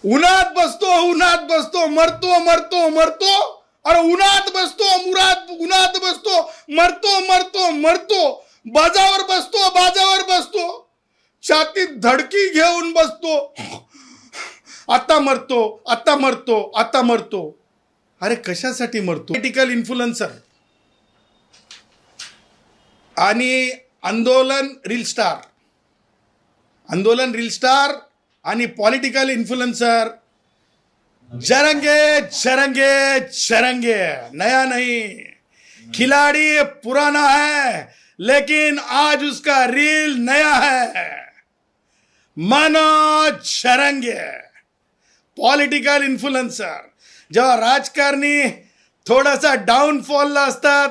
उन्हात बसतो मरतो मरतो मरतो. अरे उन्हात बसतो उन्हात बसतो मरतो मरतो मरतो. बाजावर बसतो छातीत धडकी घेऊन बसतो. आता मरतो. अरे कशासाठी मरतो? पॉलिटिकल इन्फ्लुएन्सर आणि आंदोलन रील स्टार आणि पॉलिटिकल इन्फ्लुएंसर जरंगे नया नहीं. खिलाड़ी पुराना है लेकिन आज उसका रील नया है. Manoj Jarange political influencer. जेव्हा राजकारणी थोडासा डाऊनफॉलला असतात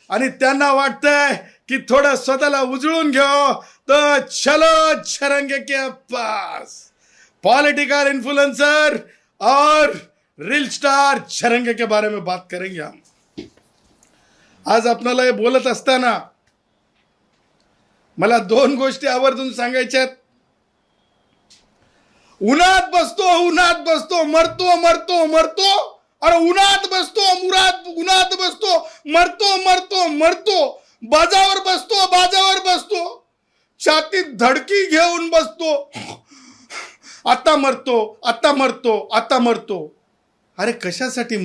आणि त्यांना वाटतंय की थोडं स्वतःला उजळून घेऊ, तो चलो जरंगे के पास. पॉलिटिकल इन्फ्लुएंसर और रील स्टार जरंगे के बारे में बात करेंगे हम. आज आपल्याला हे बोलत असताना मला दोन गोष्टी आवर्जून सांगायच्या आहेत. उन्हात बसतो मरतो. अरे उन्हात बसतो मरतो. बाजावर बसतो छातीत धडकी घेऊन बसतो. आता मरतो. अरे कशासाठी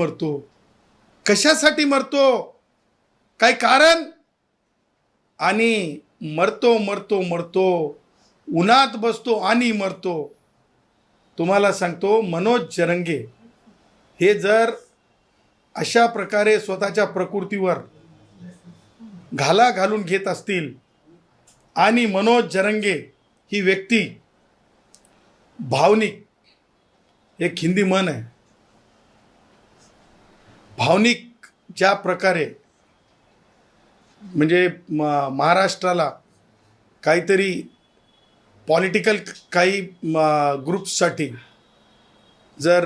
मरतो? काय कारण? आणि मरतो. उन्हात बसतो आणि मरतो. तुम्हाला सांगतो, मनोज जरंगे हे जर अशा प्रकारे स्वतःच्या प्रकृतीवर घाला घालून घेत असतील आणि मनोज जरंगे ही व्यक्ती भावनिक, एक हिंदी म्हण आहे, भावनिक ज्या प्रकारे म्हणजे महाराष्ट्राला काहीतरी पॉलिटिकल काही ग्रुप्ससाठी जर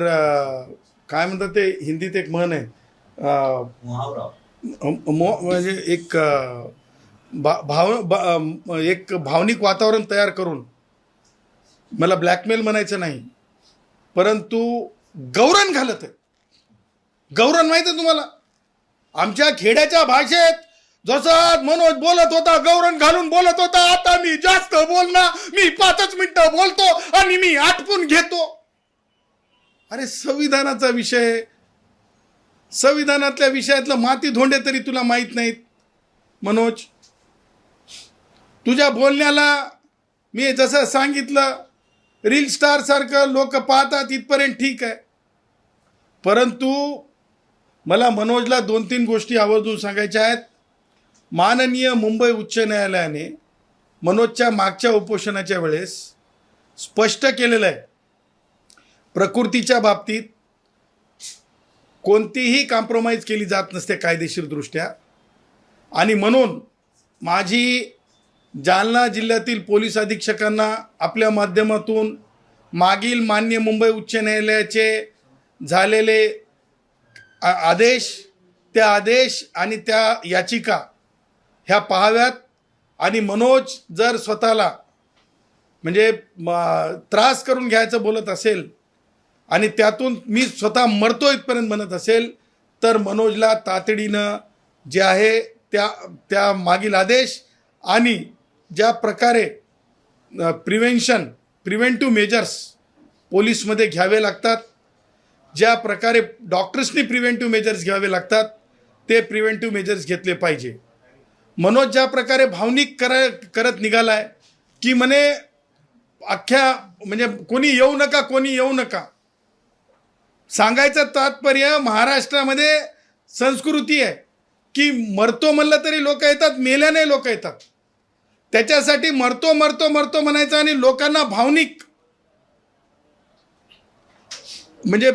काय म्हणतात ते हिंदीत एक म्हण आहे, म्हणजे एक भावनिक वातावरण तयार करून, मला ब्लॅकमेल म्हणायचं नाही, परंतु गौरण घालत आहे. गौरण माहिती आहे तुम्हाला? आमच्या खेड्याच्या भाषेत जसं मनोज बोलत होता, गौरण घालून बोलत होता, आता मी जास्त बोलणार, मी 5 मिनिटं बोलतो आणि मी आटपून घेतो. अरे संविधानाचा विषय, संविधानातल्या विषयातलं माती धोंडे तरी तुला माहित नाहीत मनोज. तुझ्या बोलण्याला मी जसं सांगितलं, रील स्टार सारखं लोक पाहतात इथपर्यंत ठीक आहे, परंतु मला मनोजला 2-3 गोष्टी आवर्जून सांगायच्या आहेत. माननीय मुंबई उच्च न्यायालयाने मनोजच्या मागच्या उपोषणाच्या वेळेस स्पष्ट केलेलं आहे, प्रकृतीच्या बाबतीत कोणतीही कॉम्प्रोमाइज केली जात नसते कायदेशीरदृष्ट्या. आणि म्हणून माझी जालना जिल्ह्यातील पोलीस अधीक्षकांना आपल्या माध्यमातून मागील मान्य मुंबई उच्च न्यायालयाचे झालेले आदेश, त्या आदेश आणि त्या याचिका ह्या पाहाव्यात. आणि मनोज जर स्वतःला म्हणजे त्रास करून घ्यायचं बोलत असेल आणि त्यातून मी स्वतः मरतो इथपर्यंत म्हणत असेल, तर मनोजला तातडीनं जे आहे त्या मागील आदेश आणि ज्या प्रकारे प्रिव्हेंटिव्ह मेजर्स पोलीसमध्ये घ्यावे लागतात, ज्या प्रकारे डॉक्टर्सनी प्रिव्हेंटिव्ह मेजर्स घ्यावे लागतात, ते प्रिव्हेंटिव्ह मेजर्स घेतले पाहिजे. मनोज ज्या प्रकारे भावनिक करत निघालाय की म्हणे अख्ख्या म्हणजे कोणी येऊ नका. सांगायचं तात्पर्य, महाराष्ट्रामध्ये संस्कृती आहे की मरतो म्हणलं तरी लोक येतात, मेल्याने लोक येतात. त्याच्यासाठी मरतो म्हणायचं आणि लोकांना भावनिक म्हणजे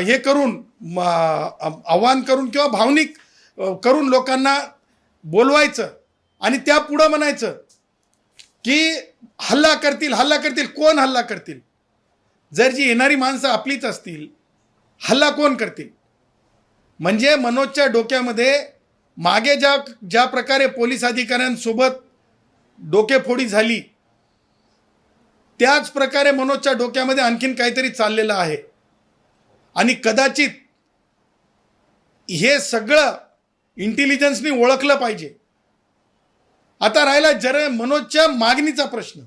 हे करून आव्हान करून किंवा भावनिक करून लोकांना बोलवायचं आणि त्या पुढं म्हणायचं की हल्ला करतील. कोण हल्ला करतील? जर जी येणारी माणसं आपलीच असतील, हल्ला कोण करतील? म्हणजे मनोजच्या डोक्यामध्ये मागे ज्या प्रकारे पोलीस अधिकाऱ्यांसोबत डोकेफोडी झाली, त्याच प्रकारे मनोजच्या डोक्यामध्ये आणखीन काहीतरी चाललेलं आहे. आणि कदाचित हे सगळं इंटेलिजन्सनी ओळखलं पाहिजे. आता राहिला मनोजच्या मागणीचा प्रश्न.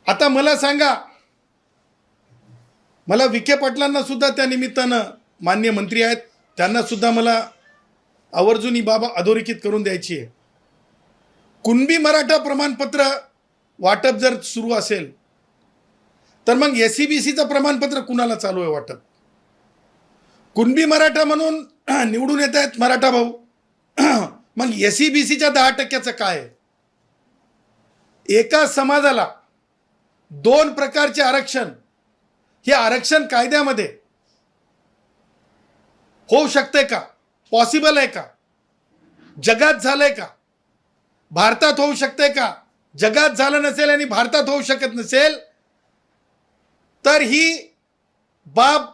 आता मला सांगा, मला विखे पाटलांना सुद्धा त्या निमित्तानं, मान्य मंत्री आहेत, त्यांना सुद्धा मला आवर्जून ही बाब अधोरेखित करून द्यायची आहे. कुणबी मराठा प्रमाणपत्र वाटप जर सुरू असेल तर मग SCBCचं प्रमाणपत्र कुणाला चालू आहे वाटप? कुणबी मराठा म्हणून निवडून येत आहेत मराठा भाऊ, मग SCBCच्या 10% काय आहे? एका समाजाला 2 प्रकारचे आरक्षण, हे आरक्षण कायद्यामध्ये होऊ शकते का? पॉसिबल आहे का? जगात झालंय का? भारतात होऊ शकते का? जगात झालं नसेल आणि भारतात होऊ शकत नसेल तर ही बाब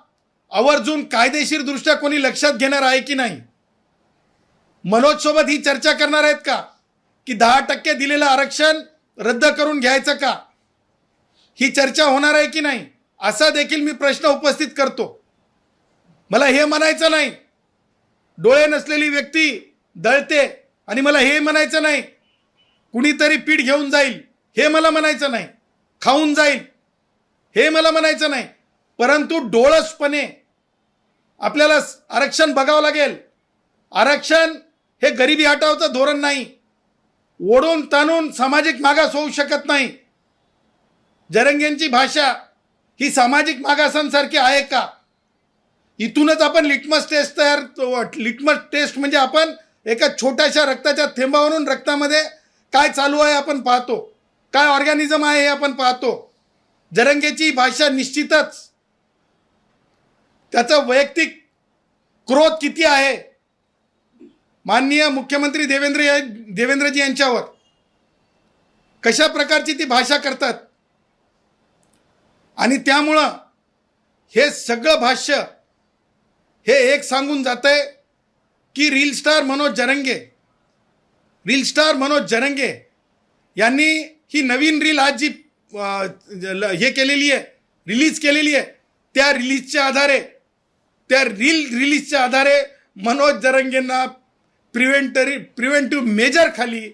आवर्जून कायदेशीर दृष्ट्या कोणी लक्षात घेणार आहे की नाही? मनोज सोबत ही चर्चा करणार आहेत का की 10% दिलेलं आरक्षण रद्द करून घ्यायचं का? ही चर्चा होणार आहे की नाही असा देखील मी प्रश्न उपस्थित करतो. मला हे म्हणायचं नाही डोळे नसलेली व्यक्ती दळते आणि मला हे म्हणायचं नाही कुणीतरी पीठ घेऊन जाईल, हे मला म्हणायचं नाही, खाऊन जाईल हे मला म्हणायचं नाही, परंतु डोळसपणे आपल्याला आरक्षण बघावं लागेल. आरक्षण हे गरिबी हटावचं धोरण नाही, ओढून ताणून सामाजिक मागास होऊ शकत नाही. जरंगेंची भाषा ही सामाजिक मागासांसारखी आहे का? इथूनच आपण लिटमस टेस्ट म्हणजे आपण एका छोट्याशा रक्ताच्या थेंबावरून रक्तामध्ये काय चालू आहे आपण पाहतो, काय ऑर्गॅनिझम आहे हे आपण पाहतो. जरंगेची भाषा निश्चितच त्याचा वैयक्तिक क्रोध किती आहे माननीय मुख्यमंत्री देवेंद्रजी यांच्यावर, कशा प्रकारची ती भाषा करतात. आणि त्यामुळं हे सगळं भाष्य हे एक सांगून जातंय की रील स्टार मनोज जरंगे यांनी ही नवीन रील आज जी हे केलेली आहे, रिलीज केलेली आहे, त्या रिलीजच्या आधारे मनोज जरंगेंना प्रिव्हेंटिव्ह मेजर खाली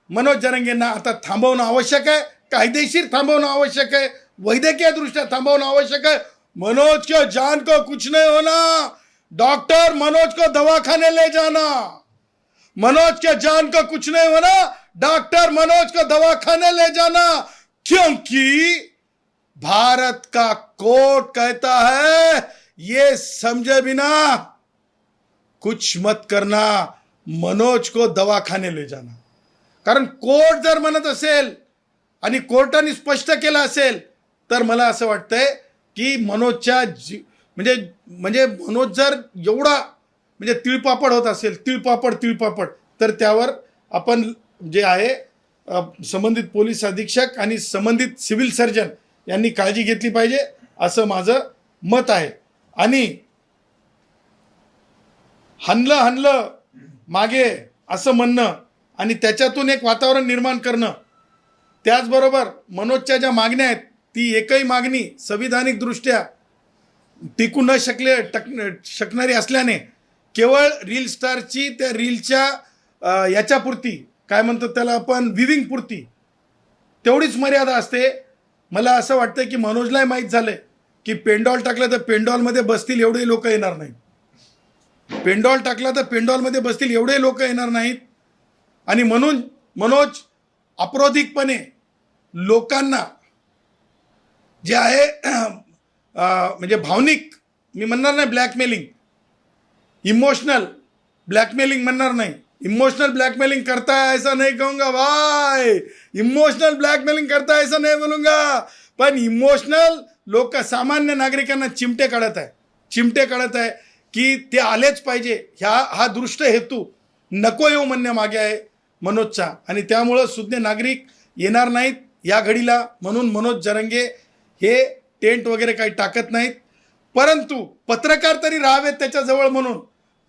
मनोज जरंगेंना आता थांबवणं आवश्यक आहे, कायदेशीर थांबवणं आवश्यक आहे, वैद्यकीय दृष्ट्या थांबवणं आवश्यक है. मनोज के जान को कुछ नहीं होना, डॉक्टर मनोज को दवाखाने ले जाना. मनोज के जान को कुछ नहीं होना, डॉक्टर मनोज को दवाखाने ले जाना, क्योंकि भारत का कोर्ट कहता है ये समझे बिना कुछ मत करना, मनोज को दवाखाने ले जाना. कारण कोर्ट जर म्हणत असेल आणि कोर्टाने स्पष्ट केलं असेल तर मला असं वाटतंय की मनोजच्या म्हणजे मनोज जर एवढा म्हणजे तिळपापड होत असेल, तिळपापड, तर त्यावर आपण जे आहे संबंधित पोलीस अधीक्षक आणि संबंधित सिव्हिल सर्जन यांनी काळजी घेतली पाहिजे असं माझं मत आहे. आणि हनलं मागे असं म्हणणं आणि त्याच्यातून एक वातावरण निर्माण करणं, त्याचबरोबर मनोजच्या ज्या मागण्या आहेत ती एकही मागणी संविधानिक दृष्ट्या टिकू न शकणारी असल्याने केवळ रील स्टारची त्या रीलच्या याच्यापुरती काय म्हणतो त्याला आपण विविंग पुरती तेवढीच मर्यादा असते. मला असं वाटतं की मनोजलाही माहीत झालंय की पेंडॉल टाकलं तर पेंडॉलमध्ये बसतील एवढे लोक येणार नाहीत, पेंडॉल टाकला तर पेंडॉलमध्ये बसतील एवढे लोक येणार नाहीत. आणि म्हणून मनोज अप्रोधिकपणे लोकांना जे आहे म्हणजे भावनिक, मी म्हणणार नाही ब्लॅकमेलिंग, इमोशनल ब्लॅकमेलिंग म्हणणार नाही, इमोशनल ब्लैकमेलिंग करता है ऐसा नहीं कहूँगा भाई, इमोशनल ब्लैकमेलिंग करता है ऐसा नहीं बोलूँगा, पण इमोशनल लोक सामान्य नागरिकांना चिमटे काढत आहे की ते आलेच पाहिजे. हा दृष्ट हेतू नको येऊ म्हणण्या मागे आहे मनोजचा. आणि त्यामुळं सुज्ञ नागरिक येणार नाहीत या घडीला, म्हणून मनोज जरंगे हे टेंट वगैरे काही टाकत नाहीत. परंतु पत्रकार तरी राहावेत त्याच्याजवळ म्हणून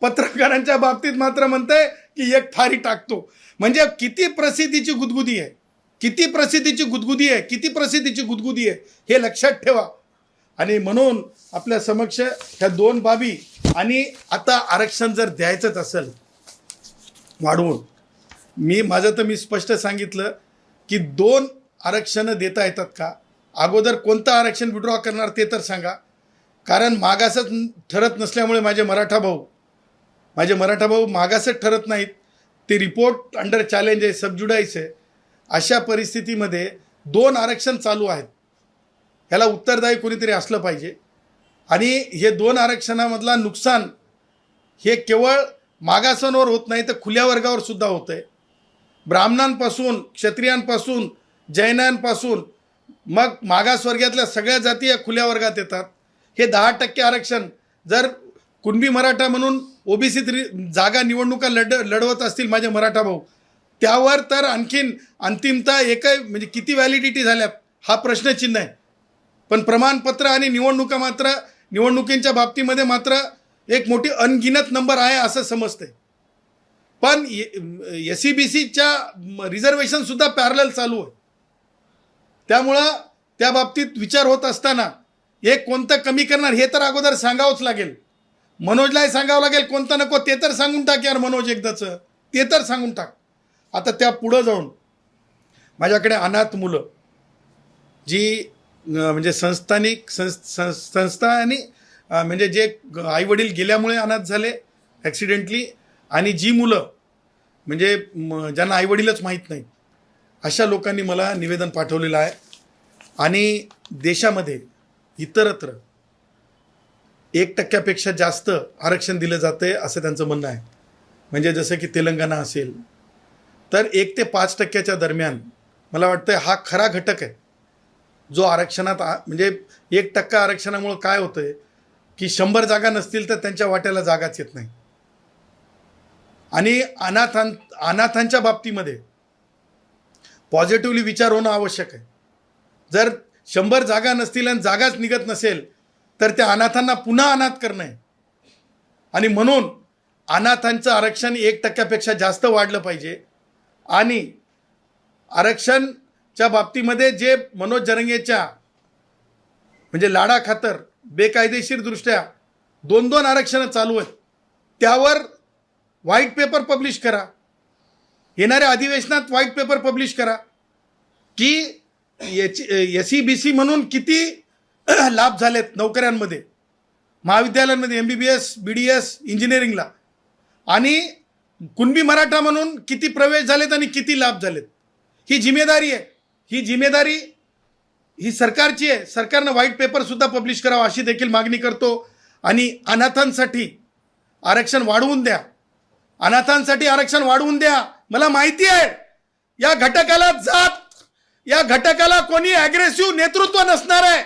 पत्रकारांच्या बाबतीत मात्र म्हणते की एक थारी टाकतो. म्हणजे किती प्रसिद्धीची गुदगुदी आहे हे लक्षात ठेवा. आणि म्हणून आपल्या समक्ष ह्या दोन बाबी आणि आता आरक्षण जर द्यायचंच असेल वाढवून, मी स्पष्ट सांगितलं की 2 आरक्षणं देता येतात का, अगोदर कोणतं आरक्षण विड्रॉ करणार ते तर सांगा. कारण मागासच ठरत नसल्यामुळे माझे मराठा भाऊ मागासच ठरत नाहीत, ते रिपोर्ट अंडर चॅलेंज आहे, सबज्युडाईस आहे. अशा परिस्थितीमध्ये 2 आरक्षण चालू आहेत, ह्याला उत्तरदायी कोणीतरी असलं पाहिजे. आणि हे 2 आरक्षणामधला नुकसान हे केवळ मागासांवर होत नाही तर खुल्या वर्गावर सुद्धा होतं आहे. ब्राह्मणांपासून, क्षत्रियांपासून, जैनांपासून, मग मागासवर्गातल्या सगळ्या जाती या खुल्या वर्गात येतात. हे 10% आरक्षण जर कुणबी मराठा म्हणून ओबीसीत जागा निवडणुका लढवत असतील माझे मराठा भाऊ, त्यावर तर आणखीन अंतिमता म्हणजे किती व्हॅलिडिटी झाल्या हा प्रश्नचिन्ह आहे. पण प्रमाणपत्र आणि निवडणुकींच्या बाबतीमध्ये मात्र एक मोठी अनगिनत नंबर आहे असं समजतंय. पण SEBCच्या रिझर्वेशनसुद्धा पॅरलल चालू आहे. त्यामुळं त्या बाबतीत विचार होत असताना एक कोणतं कमी करणार हे तर अगोदर सांगावंच लागेल. मनोजलाही सांगावं लागेल कोणतं नको ते तर सांगून टाक यार मनोज, एकदाचं ते तर सांगून टाक. आता त्या पुढं जाऊन माझ्याकडे अनाथ मुलं जी म्हणजे संस्था आणि म्हणजे जे आईवडील गेल्यामुळे अनाथ झाले ॲक्सिडेंटली, आणि जी मुलं म्हणजे ज्यांना आईवडीलच माहीत नाही, अशा लोकांनी मला निवेदन पाठवलेलं आहे. आणि देशामध्ये इतरत्र 1% जास्त आरक्षण दिलं जातं आहे असं त्यांचं म्हणणं आहे. म्हणजे जसं की तेलंगणा असेल तर 1 ते 5% दरम्यान मला वाटतं हा खरा घटक आहे जो आरक्षणात म्हणजे 1% आरक्षणामुळं काय होतं आहे की 100 जागा नसतील तर त्यांच्या वाट्याला जागाच येत नाही. आणि अनाथांच्या बाबतीमध्ये पॉझिटिव्हली विचार होणं आवश्यक आहे. जर 100 जागा नसतील आणि जागाच निघत नसेल तर त्या अनाथांना पुन्हा अनाथ करणं आहे. आणि म्हणून अनाथांचं आरक्षण 1% जास्त वाढलं पाहिजे. आणि आरक्षणच्या बाबतीमध्ये जे मनोज जरंगेच्या म्हणजे लाडाखातर बेकायदेशीरदृष्ट्या 2 आरक्षणं चालू आहेत, त्यावर व्हाईट पेपर पब्लिश करा. येणाऱ्या अधिवेशनात व्हाईट पेपर पब्लिश करा की SEBC म्हणून किती लाभ झालेत नोकऱ्यांमध्ये, महाविद्यालयांमध्ये, MBBS, BDS, इंजिनिअरिंगला, आणि कुणबी मराठा म्हणून किती प्रवेश झालेत आणि किती लाभ झालेत. ही जिम्मेदारी आहे, ही जिम्मेदारी ही सरकारची आहे. सरकारनं व्हाईट पेपरसुद्धा पब्लिश करावा अशी देखील मागणी करतो. आणि अनाथांसाठी आरक्षण वाढवून द्या, अनाथांसाठी आरक्षण वाढवून द्या. मला माहिती आहे या घटकाला कोणी ॲग्रेसिव्ह नेतृत्व नसणार आहे,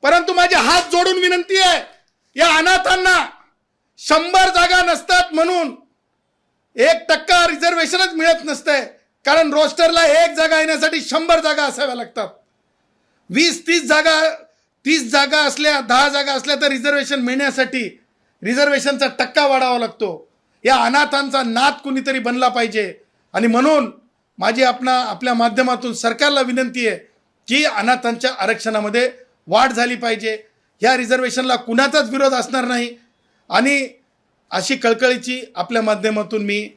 परंतु माझे हात जोडून विनंती आहे, या अनाथांना 100 जागा नसतात म्हणून 1% रिझर्वेशनच मिळत नसतंय. कारण रोस्टरला 1 जागा येण्यासाठी 100 जागा असाव्या लागतात. 20-30 जागा, 30 जागा असल्या, 10 जागा असल्या तर रिझर्वेशन मिळण्यासाठी रिझर्वेशनचा टक्का वाढावा लागतो. या अनाथांचा नाद कुणीतरी बनला पाहिजे. आणि म्हणून माझी आपल्या माध्यमातून सरकारला विनंती आहे की अनाथांच्या आरक्षणामध्ये वाढ झाली पाहिजे. ह्या रिझर्वेशनला कुणाचाच विरोध असणार नाही. आणि अशी कळकळीची आपल्या माध्यमातून मी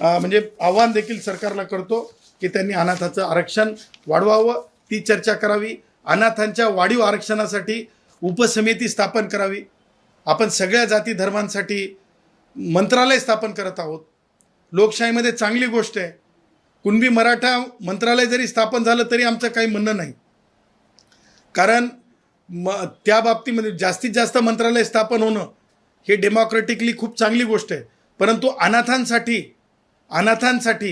म्हणजे आव्हान देखील सरकारला करतो की त्यांनी अनाथाचं आरक्षण वाढवावं, ती चर्चा करावी. अनाथांच्या वाढीव आरक्षणासाठी उपसमिती स्थापन करावी. आपण सगळ्या जाती धर्मांसाठी मंत्रालय स्थापन करत आहोत. लोकशाहीमध्ये चांगली गोष्ट आहे. कुणबी मराठा मंत्रालय जरी स्थापन झालं तरी आमचं काही म्हणणं नाही, कारण त्या बाबतीमध्ये जास्तीत जास्त मंत्रालय स्थापन होणं हे डेमोक्रॅटिकली खूप चांगली गोष्ट आहे. परंतु अनाथांसाठी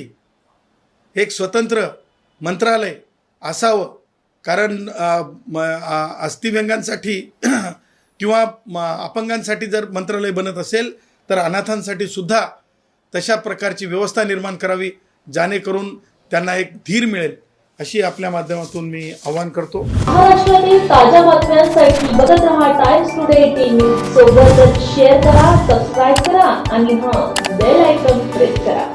एक स्वतंत्र मंत्रालय असावं. कारण अस्थिव्यंगांसाठी किंवा अपंगांसाठी जर मंत्रालय बनत असेल तर अनाथांसाठी सुद्धा तशा प्रकारची व्यवस्था निर्माण करावी, जेणेकरून त्यांना एक धीर मिळेल, अशी आपल्या माध्यमातून मी आवाहन करतो. महाराष्ट्रातील ताज्या बातम्यांसाठी बघत रहा टाइम्स टुडे टीव्ही. सोबतच शेअर करा, सबस्क्राईब करा आणि बेल आयकॉन प्रेस करा.